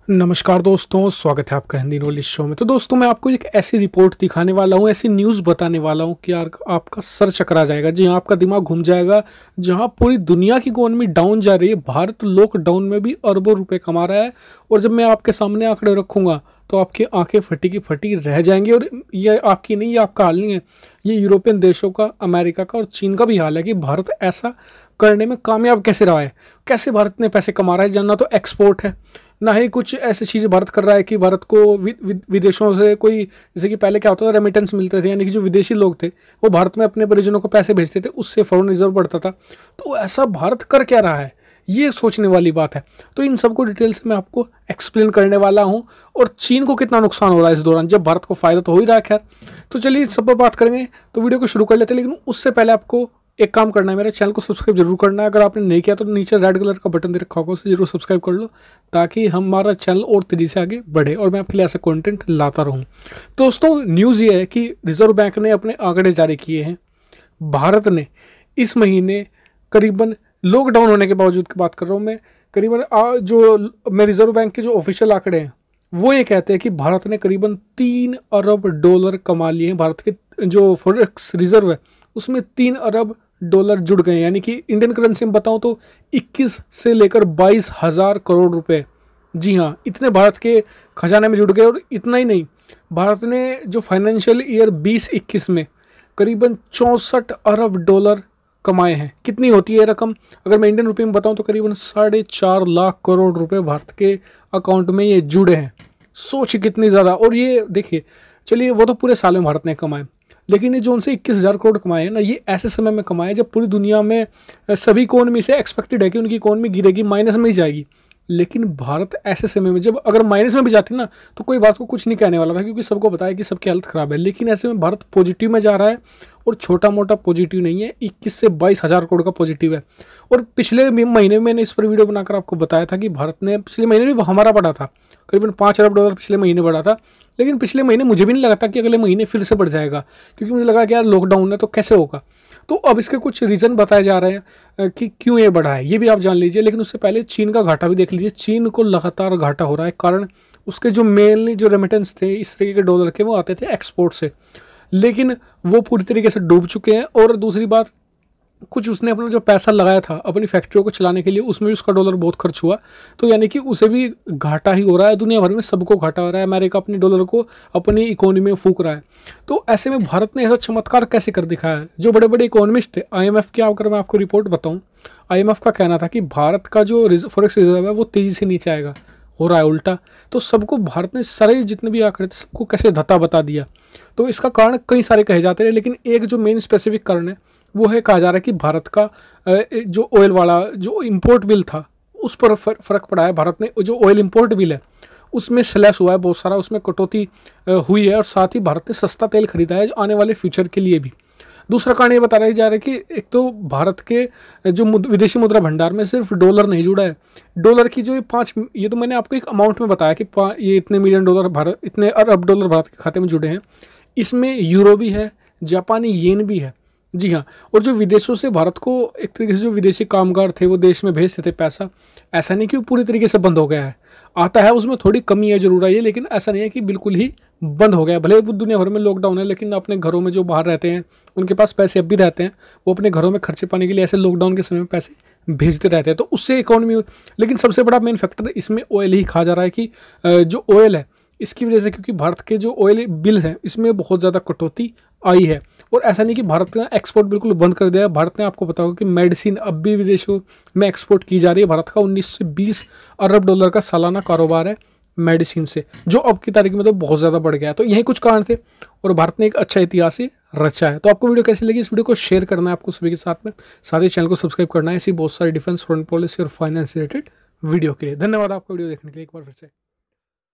नमस्कार दोस्तों, स्वागत है आपका हिंदी नॉलेज शो में। तो दोस्तों, मैं आपको एक ऐसी रिपोर्ट दिखाने वाला हूँ, ऐसी न्यूज़ बताने वाला हूँ कि यार आपका सर चकरा जाएगा, जी हाँ, आपका दिमाग घूम जाएगा। जहाँ पूरी दुनिया की इकोनॉमी डाउन जा रही है, भारत लॉकडाउन में भी अरबों रुपए कमा रहा है। और जब मैं आपके सामने आंकड़े रखूंगा तो आपकी आंखें फटी की फटी रह जाएंगी। और ये आपकी नहीं, ये आपका हाल नहीं है, ये यूरोपियन देशों का, अमेरिका का और चीन का भी हाल है कि भारत ऐसा करने में कामयाब कैसे रहा है, कैसे भारत ने पैसे कमा रहा है। जानना तो एक्सपोर्ट है, ना ही कुछ ऐसी चीज़ें भारत कर रहा है कि भारत को विदेशों से कोई, जैसे कि पहले क्या होता था, रेमिटेंस मिलते थे, यानी कि जो विदेशी लोग थे वो भारत में अपने परिजनों को पैसे भेजते थे, उससे फॉरेन रिजर्व बढ़ता था। तो ऐसा भारत कर क्या रहा है, ये सोचने वाली बात है। तो इन सबको डिटेल से मैं आपको एक्सप्लेन करने वाला हूँ। और चीन को कितना नुकसान हो रहा है इस दौरान, जब भारत को फायदा तो हो ही रहा है। खैर, तो चलिए इस सब पर बात करेंगे। तो वीडियो को शुरू कर लेते हैं, लेकिन उससे पहले आपको एक काम करना है, मेरे चैनल को सब्सक्राइब जरूर करना है। अगर आपने नहीं किया तो नीचे रेड कलर का बटन दे रखा होगा, उसे जरूर सब्सक्राइब कर लो, ताकि हमारा चैनल और तेजी से आगे बढ़े और मैं आपके लिए ऐसा कंटेंट लाता रहूं। दोस्तों, न्यूज़ ये है कि रिजर्व बैंक ने अपने आंकड़े जारी किए हैं। भारत ने इस महीने करीबन, लॉकडाउन होने के बावजूद की बात कर रहा हूँ मैं, करीबन मैं रिजर्व बैंक के जो ऑफिशियल आंकड़े हैं वो ये कहते हैं कि भारत ने करीबन 3 अरब डॉलर कमा लिए हैं। भारत के जो फॉरेक्स रिजर्व है उसमें 3 अरब डॉलर जुड़ गए, यानी कि इंडियन करेंसी में बताऊं तो 21 से लेकर 22,000 करोड़ रुपए, जी हाँ, इतने भारत के खजाने में जुड़ गए। और इतना ही नहीं, भारत ने जो फाइनेंशियल ईयर 20-21 में करीबन 64 अरब डॉलर कमाए हैं। कितनी होती है रकम, अगर मैं इंडियन रुपये में बताऊं तो करीबन 4.5 लाख करोड़ रुपए भारत के अकाउंट में ये जुड़े हैं। सोच कितनी ज़्यादा। और ये देखिए, चलिए वो तो पूरे साल में भारत ने कमाए, लेकिन ये जो उनसे 21,000 करोड़ कमाए हैं ना, ये ऐसे समय में कमाए जब पूरी दुनिया में सभी इकोनॉमी से एक्सपेक्टेड है कि उनकी इकोनॉमी गिरेगी, माइनस में ही जाएगी। लेकिन भारत ऐसे समय में, जब अगर माइनस में भी जाती ना तो कोई बात को कुछ नहीं कहने वाला था, क्योंकि सबको पता है कि सबकी हालत ख़राब है। लेकिन ऐसे में भारत पॉजिटिव में जा रहा है, और छोटा मोटा पॉजिटिव नहीं है, 21 से 22,000 करोड़ का पॉजिटिव है। और पिछले महीने में मैंने इस पर वीडियो बनाकर आपको बताया था कि भारत ने पिछले महीने भी हमारा बढ़ा था, करीबन 5 अरब डॉलर पिछले महीने बढ़ा था। लेकिन पिछले महीने मुझे भी नहीं लगा था कि अगले महीने फिर से बढ़ जाएगा, क्योंकि मुझे लगा कि यार लॉकडाउन है तो कैसे होगा। तो अब इसके कुछ रीज़न बताए जा रहे हैं कि क्यों ये बढ़ा है, ये भी आप जान लीजिए। लेकिन उससे पहले चीन का घाटा भी देख लीजिए। चीन को लगातार घाटा हो रहा है, कारण उसके जो मेनली जो रेमिटेंस थे इस तरीके के डॉलर के, वो आते थे एक्सपोर्ट से, लेकिन वो पूरी तरीके से डूब चुके हैं। और दूसरी बात, कुछ उसने अपना जो पैसा लगाया था अपनी फैक्ट्रियों को चलाने के लिए, उसमें भी उसका डॉलर बहुत खर्च हुआ। तो यानी कि उसे भी घाटा ही हो रहा है, दुनिया भर में सबको घाटा हो रहा है। अमेरिका अपने डॉलर को अपनी इकोनॉमी में फूंक रहा है। तो ऐसे में भारत ने ऐसा चमत्कार कैसे कर दिखाया है। जो बड़े बड़े इकोनॉमिस्ट थे, IMF की, अगर मैं आपको रिपोर्ट बताऊँ, IMF का कहना था कि भारत का जो फॉरेक्स रिजर्व है वो तेज़ी से नीचे आएगा, हो रहा है उल्टा। तो सबको भारत ने, सारे जितने भी आंकड़े थे सबको कैसे धत्ता बता दिया। तो इसका कारण कई सारे कहे जाते हैं, लेकिन एक जो मेन स्पेसिफिक कारण है वो है, कहा जा रहा है कि भारत का जो ऑयल वाला जो इंपोर्ट बिल था उस पर फर्क पड़ा है। भारत ने जो ऑयल इंपोर्ट बिल है उसमें स्लैश हुआ है बहुत सारा, उसमें कटौती हुई है। और साथ ही भारत ने सस्ता तेल खरीदा है आने वाले फ्यूचर के लिए भी। दूसरा कारण ये बताया जा रहा है कि एक तो भारत के जो विदेशी मुद्रा भंडार में सिर्फ डॉलर नहीं जुड़ा है। डॉलर की जो ये तो मैंने आपको एक अमाउंट में बताया कि ये इतने मिलियन डॉलर भारत, इतने अरब डॉलर भारत के खाते में जुड़े हैं। इसमें यूरो भी है, जापानी येन भी है, जी हाँ। और जो विदेशों से भारत को एक तरीके से जो विदेशी कामगार थे वो देश में भेजते थे पैसा, ऐसा नहीं कि वो पूरी तरीके से बंद हो गया है, आता है, उसमें थोड़ी कमी है जरूर आई है, लेकिन ऐसा नहीं है कि बिल्कुल ही बंद हो गया। भले वो दुनिया भर में लॉकडाउन है, लेकिन अपने घरों में जो बाहर रहते हैं उनके पास पैसे अब भी रहते हैं, वो अपने घरों में खर्चे पाने के लिए ऐसे लॉकडाउन के समय में पैसे भेजते रहते हैं। तो उससे इकोनॉमी, लेकिन सबसे बड़ा मेन फैक्टर इसमें ऑयल ही कहा जा रहा है कि जो ऑयल है इसकी वजह से, क्योंकि भारत के जो ऑयल बिल हैं इसमें बहुत ज़्यादा कटौती आई है। और ऐसा नहीं कि भारत ने एक्सपोर्ट बिल्कुल बंद कर दिया है। भारत ने, आपको पता होगा कि मेडिसिन अब भी विदेशों में एक्सपोर्ट की जा रही है। भारत का 19 से 20 अरब डॉलर का सालाना कारोबार है मेडिसिन से, जो अब की तारीख में तो बहुत ज़्यादा बढ़ गया है। तो यही कुछ कारण थे, और भारत ने एक अच्छा इतिहास ही रचा है। तो आपको वीडियो कैसी लगी, इस वीडियो को शेयर करना है आपको सभी के साथ में, साथ ही चैनल को सब्सक्राइब करना है ऐसी बहुत सारी डिफेंस, फॉरेन पॉलिसी और फाइनेंस रिलेटेड वीडियो के लिए। धन्यवाद आपका वीडियो देखने के लिए एक बार फिर से।